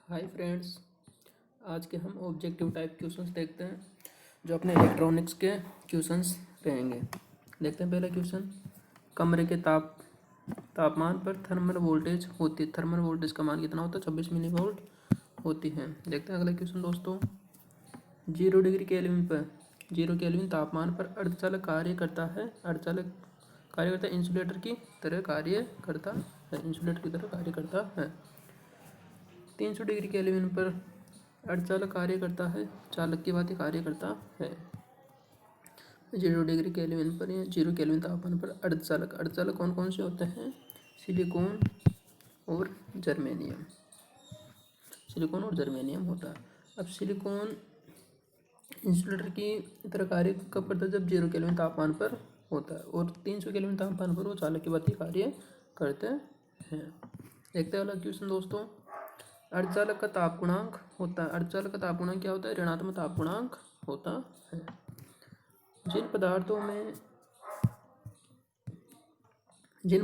Hi friends, आज के हम ऑब्जेक्टिव टाइप क्वेश्चंस देखते हैं जो अपने इलेक्ट्रॉनिक्स के क्वेश्चंस रहेंगे। देखते हैं पहला क्वेश्चन। कमरे के तापमान पर थर्मल वोल्टेज होती है। थर्मल वोल्टेज का मान कितना होता है? 26 मिली वोल्ट होती है। देखते हैं अगला क्वेश्चन दोस्तों। 0 डिग्री केल्विन पर 0 केल्विन तापमान पर अर्धचालक कार्य करता है। अर्धचालक कार्य करता है, इंसुलेटर की तरह कार्य करता है। इंसुलेटर की तरह कार्य करता है। 300 डिग्री केल्विन पर अर्धचालक कार्य करता है, चालक की भांति कार्य करता है। 0 डिग्री केल्विन पर या 0 केल्विन तापमान पर अर्धचालक कौन कौन से होते हैं? सिलिकॉन और जर्मेनियम। सिलिकॉन और जर्मेनियम होता है। अब सिलिकॉन इंसुलेटर की तरह कार्य कब करता है? जब 0 केल्विन तापमान पर होता है, और 300 केल्विन तापमान पर वो चालक की भांति कार्य करते हैं। देखते हैं अगला क्वेश्चन दोस्तों। अर्धचालक का ताप गुणांक होता है। अर्धचालक का ताप गुणांक क्या होता है? ऋणात्मक ताप गुणांक होता है। जिन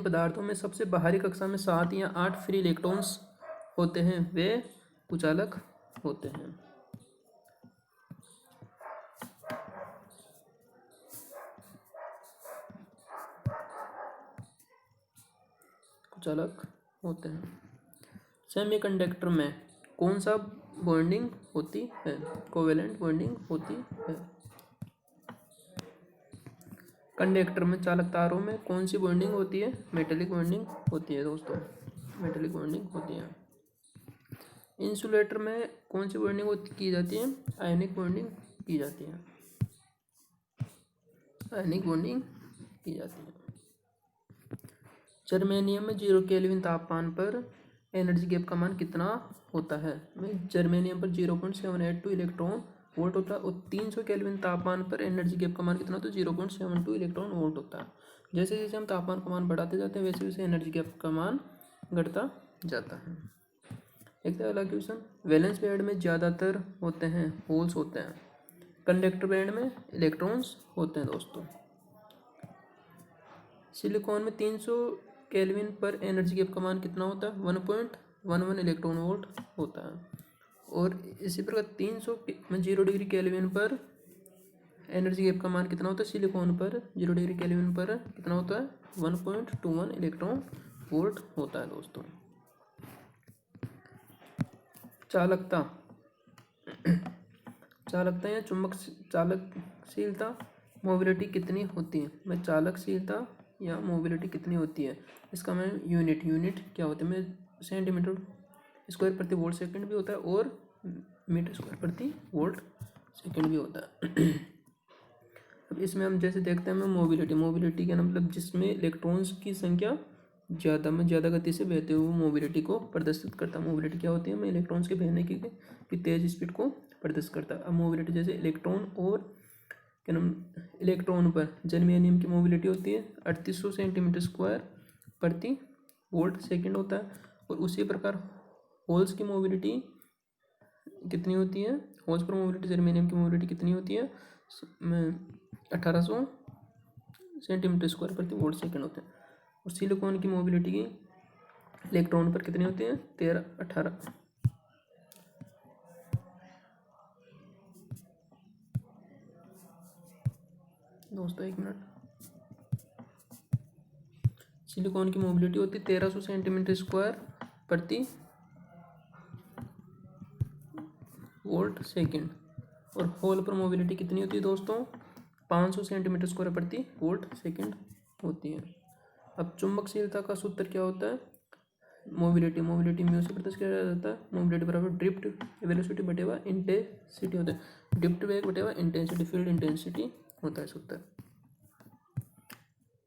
पदार्थों में सबसे बाहरी कक्षा में 7 या 8 फ्री इलेक्ट्रॉन्स होते हैं वे कुचालक होते हैं। कुचालक होते हैं। सेमीकंडक्टर में कौन सा बॉन्डिंग होती है? कोवेलेंट बॉन्डिंग होती है। कंडक्टर में चालक तारों में कौन सी बॉन्डिंग होती है? मेटेलिक बॉन्डिंग होती है दोस्तों, मेटेलिक बॉन्डिंग होती है। इंसुलेटर में कौन सी बॉन्डिंग की जाती है? आयनिक बॉन्डिंग की जाती है। आयनिक बॉन्डिंग की जाती है। जर्मेनियम में 0 केल्विन तापमान पर एनर्जी गैप का मान कितना होता है? जर्मेनियम पर 0.782 इलेक्ट्रॉन वोल्ट होता है, और 300 केल्विन तापमान पर एनर्जी गैप का मान कितना होता है? 0.72 इलेक्ट्रॉन वोल्ट होता है। जैसे जैसे हम तापमान का मान बढ़ाते जाते हैं वैसे वैसे एनर्जी गैप का मान घटता जाता है। देखते हैं अगला क्वेश्चन। वैलेंस बैंड में ज़्यादातर होते हैं होल्स होते हैं, कंडक्टर बैंड में इलेक्ट्रॉन्स होते हैं दोस्तों। सिलिकॉन में 300 केल्विन पर एनर्जी गैप का मान कितना होता है? 1.11 इलेक्ट्रॉन वोल्ट होता है। और इसी प्रकार 300 में 0 डिग्री केल्विन पर एनर्जी गैप का मान कितना होता है? सिलिकॉन पर 0 डिग्री केल्विन पर कितना होता है? 1.21 इलेक्ट्रॉन वोल्ट होता है दोस्तों। चालकता चालकता या चालकशीलता मोबिलिटी कितनी होती है? मैं चालकशीलता या मोबिलिटी कितनी होती है, इसका मैं यूनिट क्या होता है? मैं सेंटीमीटर स्क्वायर प्रति वोल्ट सेकंड भी होता है और मीटर स्क्वायर प्रति वोल्ट सेकंड भी होता है। अब इसमें हम जैसे देखते हैं, मैं मोबिलिटी का मतलब जिसमें इलेक्ट्रॉन्स की संख्या ज़्यादा में ज़्यादा गति से बहते हुए मोबिलिटी को प्रदर्शित करता है। मोबिलिटी क्या होती है? मैं इलेक्ट्रॉन्स के बहने की तेज स्पीड को प्रदर्शित करता है। अब मोबिलिटी जैसे इलेक्ट्रॉन और क्या नाम, इलेक्ट्रॉन पर जर्मेनियम की मोबिलिटी होती है 3800 सेंटीमीटर स्क्वायर प्रति वोल्ट सेकंड होता है। और उसी प्रकार होल्स की मोबिलिटी कितनी होती है? होल्स पर मोबिलिटी जर्मेनियम की मोबिलिटी कितनी होती है? 1800 सेंटीमीटर स्क्वायर प्रति वोल्ट सेकंड होते हैं। और सिलिकॉन की मोबिलिटी की इलेक्ट्रॉन पर कितनी होती है? 18 दोस्तों एक मिनट। सिलिकॉन की मोबिलिटी होती है 1300 सेंटीमीटर स्क्वायर प्रति वोल्ट सेकंड। और होल पर मोबिलिटी कितनी होती है दोस्तों? 500 सेंटीमीटर स्क्वायर प्रति वोल्ट सेकंड होती है। अब चुंबकशीलता का सूत्र क्या होता है? मोबिलिटी म्यू से प्रदर्शित किया जाता है। मोबिलिटी बराबर ड्रिफ्ट वेलोसिटी बटेवा इंटेंसिटी होता है। ड्रिफ्ट वेग बटेवा इंटेंसिटी, फील्ड इंटेंसिटी होता है सूत्र।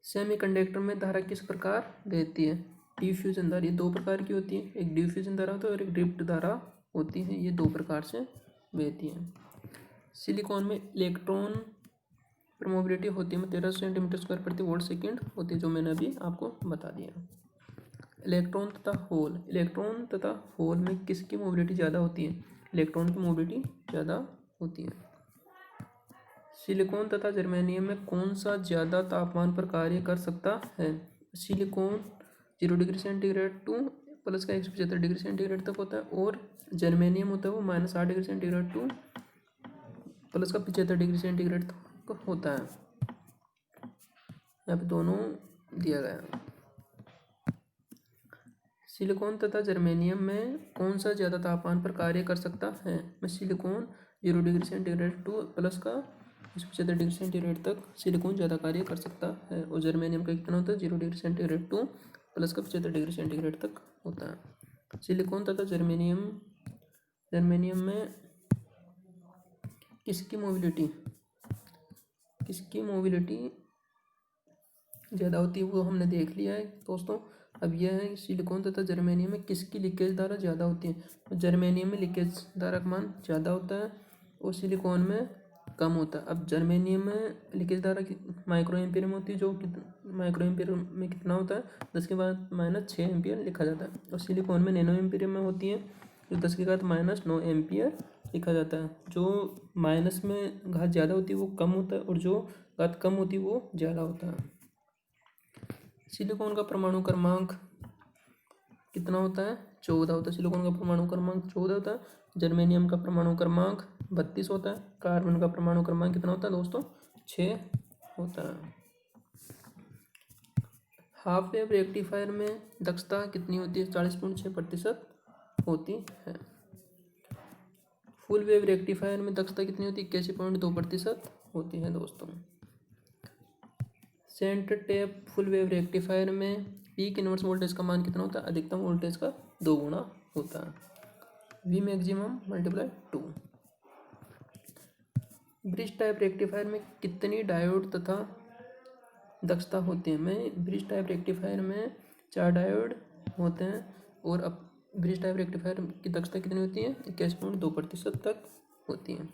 सेमीकंडक्टर में धारा किस प्रकार बहती है? डिफ्यूजन धारा। ये दो प्रकार की होती है, एक डिफ्यूजन धारा होता है और एक ड्रिफ्ट धारा होती है। ये दो प्रकार से बहती है। सिलिकॉन में इलेक्ट्रॉन पर मोबिलिटी होती है 1300 सेंटीमीटर स्क्वायर प्रति वोल्ट सेकंड होती है, जो मैंने अभी आपको बता दिया। इलेक्ट्रॉन तथा होल में किसकी मोबिलिटी ज़्यादा होती है? इलेक्ट्रॉन की मोबिलिटी ज़्यादा होती है। सिलिकॉन तथा जर्मेनियम में कौन सा ज़्यादा तापमान पर कार्य कर सकता है? सिलिकॉन 0 डिग्री सेंटीग्रेड प्लस का 175 डिग्री सेंटीग्रेड तक होता है, और जर्मेनियम होता है वो -8 डिग्री सेंटीग्रेड टू प्लस का 75 डिग्री सेंटीग्रेड तक होता है। यहाँ पे दोनों दिया गया है। सिलिकॉन तथा जर्मेनियम में कौन सा ज़्यादा तापमान पर कार्य कर सकता है? में silicon 0 degree centigrade two plus का 75 डिग्री सेंटीग्रेड तक सिलिकॉन ज़्यादा कार्य कर सकता है, और जर्मेनियम का कितना होता है? 0 डिग्री सेंटीग्रेड टू प्लस का 75 डिग्री सेंटीग्रेड तक होता है। सिलिकॉन तथा जर्मेनियम में किसकी मोबिलिटी ज़्यादा होती है वो हमने देख लिया है दोस्तों। अब यह है सिलिकॉन तथा जर्मेनियम में किसकी लीकेज धारा ज़्यादा होती है। जर्मेनियम में लीकेज धारा का मान ज़्यादा होता है और सिलिकॉन में कम होता है। अब जर्मेनियम में लीकेज धारा माइक्रो एम्पियर में होती है, जो माइक्रो एम्पियर में कितना होता है? 10 के बाद -6 एम्पियर लिखा जाता है। और सिलिकॉन में नैनो एम्पियर में होती है, जो 10 के बाद -9 एम्पियर लिखा जाता है। जो माइनस में घात ज़्यादा होती है वो कम होता है, और जो घात कम होती है वो ज़्यादा होता है। सिलिकॉन का परमाणु क्रमांक कितना होता है? 14 होता है। सिलिकॉन का परमाणु क्रमांक 14 होता है। जर्मेनियम का परमाणु क्रमांक 32 होता है। कार्बन का परमाणु क्रमांक कितना होता है दोस्तों? 6 होता है। हाफ वेव रेक्टिफायर में दक्षता कितनी होती है? 40.6% होती है। फुल वेव रेक्टिफायर में दक्षता कितनी होती है? 81.2% होती है दोस्तों। Centre tap full wave rectifier में पीक इनवर्स वोल्टेज का मान कितना होता है? अधिकतम वोल्टेज का 2 गुना होता है। V maximum × 2। Bridge type rectifier में कितनी डायोड तथा दक्षता होती है? में ब्रिज टाइप रेक्टिफायर में 4 डायोड होते हैं, और अब ब्रिज टाइप रेक्टिफायर की दक्षता कितनी होती है? 21.2% तक होती है।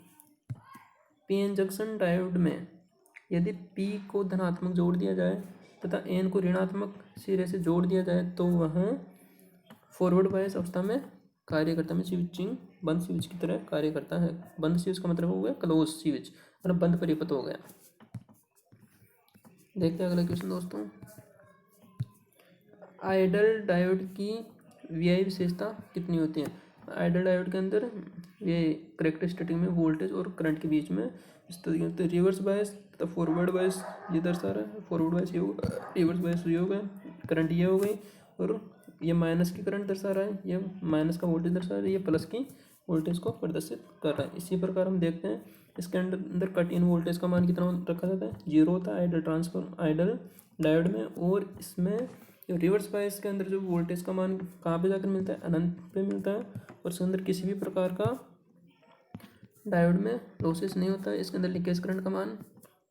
पीएन जंक्शन डायोड में यदि P को धनात्मक जोड़ दिया जाए तथा N को ऋणात्मक सिरे से जोड़ दिया जाए तो वह फॉरवर्ड बायस अवस्था में कार्य करता है। स्विचिंग बंद स्विच की तरह कार्य करता है। बंद स्विच का मतलब हो गया क्लोज स्विच, मतलब बंद परिपथ हो गया। देखते हैं अगला क्वेश्चन दोस्तों। आइडल डायोड की VI विशेषता कितनी होती है? आइडल डायोड के अंदर ये करेक्टरिस्टिक में वोल्टेज और करंट के बीच में तो रिवर्स बायस तथा फॉरवर्ड बायस ये दर्शा रहा है। फॉरवर्ड बायस ये होगा, रिवर्स बायस ये हो गया, करंट ये हो गई, और ये माइनस की करंट दर्शा रहा है, ये माइनस का वोल्टेज दर्शा रहा है, ये प्लस की वोल्टेज को प्रदर्शित कर रहा है। इसी प्रकार हम देखते हैं इसके अंदर कट इन वोल्टेज का मान कितना रखा जाता है? 0 होता है आइडल डायोड में। और इसमें जो रिवर्स बायस के अंदर जो वोल्टेज का मान कहाँ पे जाकर मिलता है? अनंत पे मिलता है, और इसके अंदर किसी भी प्रकार का डायोड में लॉसेस नहीं होता है। इसके अंदर लीकेज करंट का मान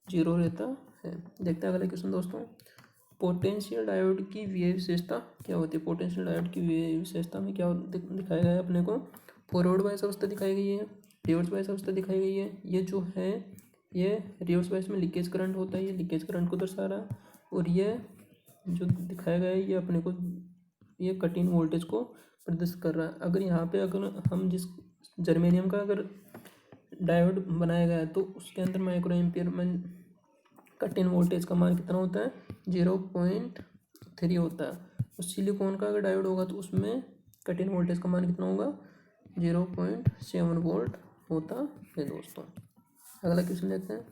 0 रहता है। देखते हैं अगला क्वेश्चन दोस्तों। पोटेंशियल डायोड की VI विशेषता क्या होती है? पोटेंशियल डायोड की VI विशेषता में क्या दिखाया गया है अपने को? फॉरवर्ड बायस अवस्था दिखाई गई है, रिवर्स बायस अवस्था दिखाई गई है। ये जो है ये रिवर्स बायस में लीकेज करंट होता है, ये लीकेज करंट को दर्शा रहा है, और ये जो दिखाया गया है ये अपने को ये कट इन वोल्टेज को प्रदर्शित कर रहा है। अगर यहाँ पे अगर हम जिस जर्मेनियम का अगर डायोड बनाया गया है तो उसके अंदर माइक्रो एम्पियर में कट इन वोल्टेज का मान कितना होता है? 0.3 होता है। और सिलिकॉन का अगर डायोड होगा तो उसमें कट इन वोल्टेज का मान कितना होगा? 0.7 वोल्ट होता है दोस्तों। अगला क्वेश्चन देखते हैं।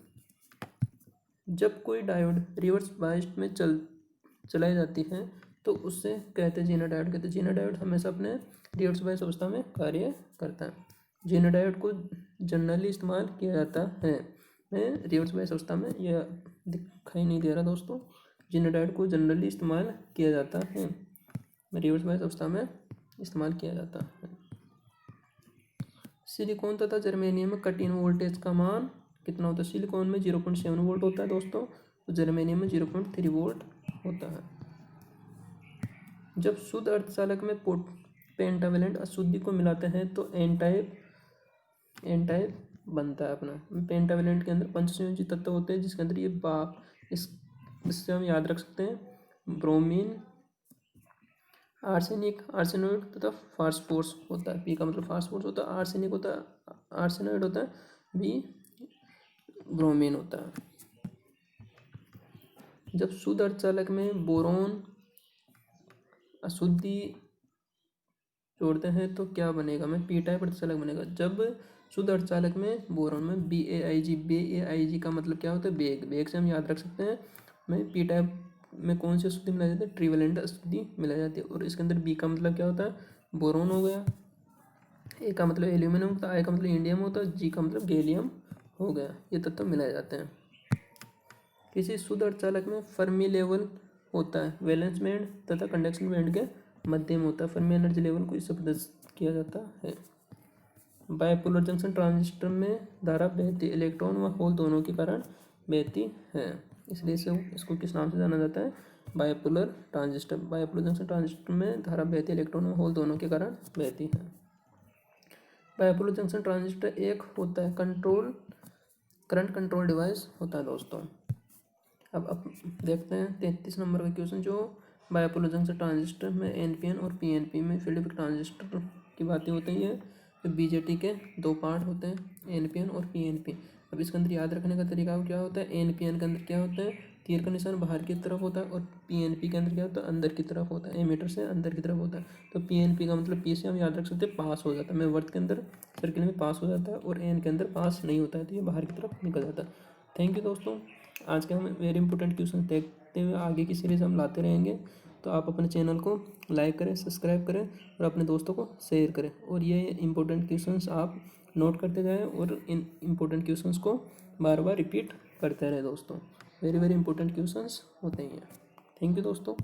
जब कोई डायोड रिवर्स बायस में चलाई जाती है तो उससे कहते हैं जीना डायोड कहते हैं। जीना डायोड हमेशा अपने रिवर्स बायस अवस्था में कार्य करता है। जीना डायोड को जनरली इस्तेमाल किया जाता है में रिवर्स बायस अवस्था में, यह दिखाई नहीं दे रहा दोस्तों। जीना डायोड को जनरली इस्तेमाल किया जाता है, रिवर्स बायस अवस्था में इस्तेमाल किया जाता है। सिलिकॉन तथा जर्मेनियम में कट इन वोल्टेज का मान कितना होता है? सिलिकॉन में 0.7 वोल्ट होता है दोस्तों, तो जर्मेनियम में 0.3 वोल्ट होता है। जब शुद्ध अर्धचालक में पेंटावेलेंट अशुद्धि को मिलाते हैं तो एन टाइप बनता है अपना। पेंटावेलेंट के अंदर पंचसंयोजी तत्व होते हैं, जिसके अंदर ये इससे हम याद रख सकते हैं ब्रोमीन, आर्सेनिक, आर्सेनोइड तथा फास्फोरस होता है। पी का मतलब फास्फोरस होता है, आर्सेनिक होता है, आर्सेनोइड होता है, बी ब्रोमीन होता है। जब शुद्ध अर्धचालक में बोरोन अशुद्धि तोड़ते हैं तो क्या बनेगा, में पी टाइप अर्धचालक बनेगा। जब शुद्ध अर्धचालक में बोरॉन में BaIg का मतलब क्या होता है, बेग। बेग से हम याद रख सकते हैं में पी टाइप में कौन सी अशुद्धि मिलाई जाती है, ट्रिवेलेंट अशुद्धि मिलाई जाती है। और इसके अंदर बी का मतलब क्या होता है, बोरॉन हो गया, ए का मतलब एल्यूमिनियम होता है, आई का मतलब इंडियम होता है, जी का मतलब गैलियम हो गया। ये तत्व मिलाए जाते हैं। किसी शुद्ध अर्धचालक में फर्मी लेवल होता है वैलेंस बैंड तथा कंडक्शन बैंड के मध्य में होता है। फर्मी एनर्जी लेवल को इससे प्रदर्शित किया जाता है। बायपोलर जंक्शन ट्रांजिस्टर में धारा बहती इलेक्ट्रॉन व होल दोनों के कारण बहती है, इसलिए इसको किस नाम से जाना जाता है, bipolar transistor. Bipolar junction transistor में धारा बहती इलेक्ट्रॉन व होल दोनों के कारण बहती है। बायपोलर जंक्शन ट्रांजिस्टर एक होता है करंट कंट्रोल डिवाइस होता है दोस्तों। अब देखते हैं 33 नंबर का क्वेश्चन, जो बायपोलर जंक्शन ट्रांजिस्टर में एनपीएन और पीएनपी में फील्ड इफेक्ट ट्रांजिस्टर की बातें होती हैं। तो बीजेटी के दो पार्ट होते हैं, एनपीएन और पीएनपी। अब इसके अंदर याद रखने का तरीका क्या होता है, एनपीएन के अंदर क्या होता है, तीर का निशान बाहर की तरफ होता है, और पीएनपी के अंदर क्या होता है, अंदर की तरफ होता है, एमीटर से अंदर की तरफ होता है। तो पीएनपी का मतलब पी से हम याद रख सकते हैं पास हो जाता है, मैं वर्त के अंदर सर्किल में पास हो जाता है, और एन के अंदर पास नहीं होता है, तो ये बाहर की तरफ निकल जाता है। थैंक यू दोस्तों। आज के हम वेरी इंपॉर्टेंट क्वेश्चन देखते हुए आगे की सीरीज़ हम लाते रहेंगे। तो आप अपने चैनल को लाइक करें, सब्सक्राइब करें और अपने दोस्तों को शेयर करें, और ये इंपॉर्टेंट क्वेश्चंस आप नोट करते जाएं और इन इंपॉर्टेंट क्वेश्चंस को बार बार रिपीट करते रहें दोस्तों। वेरी वेरी इंपॉर्टेंट क्वेश्चंस होते हैं। थैंक यू दोस्तों।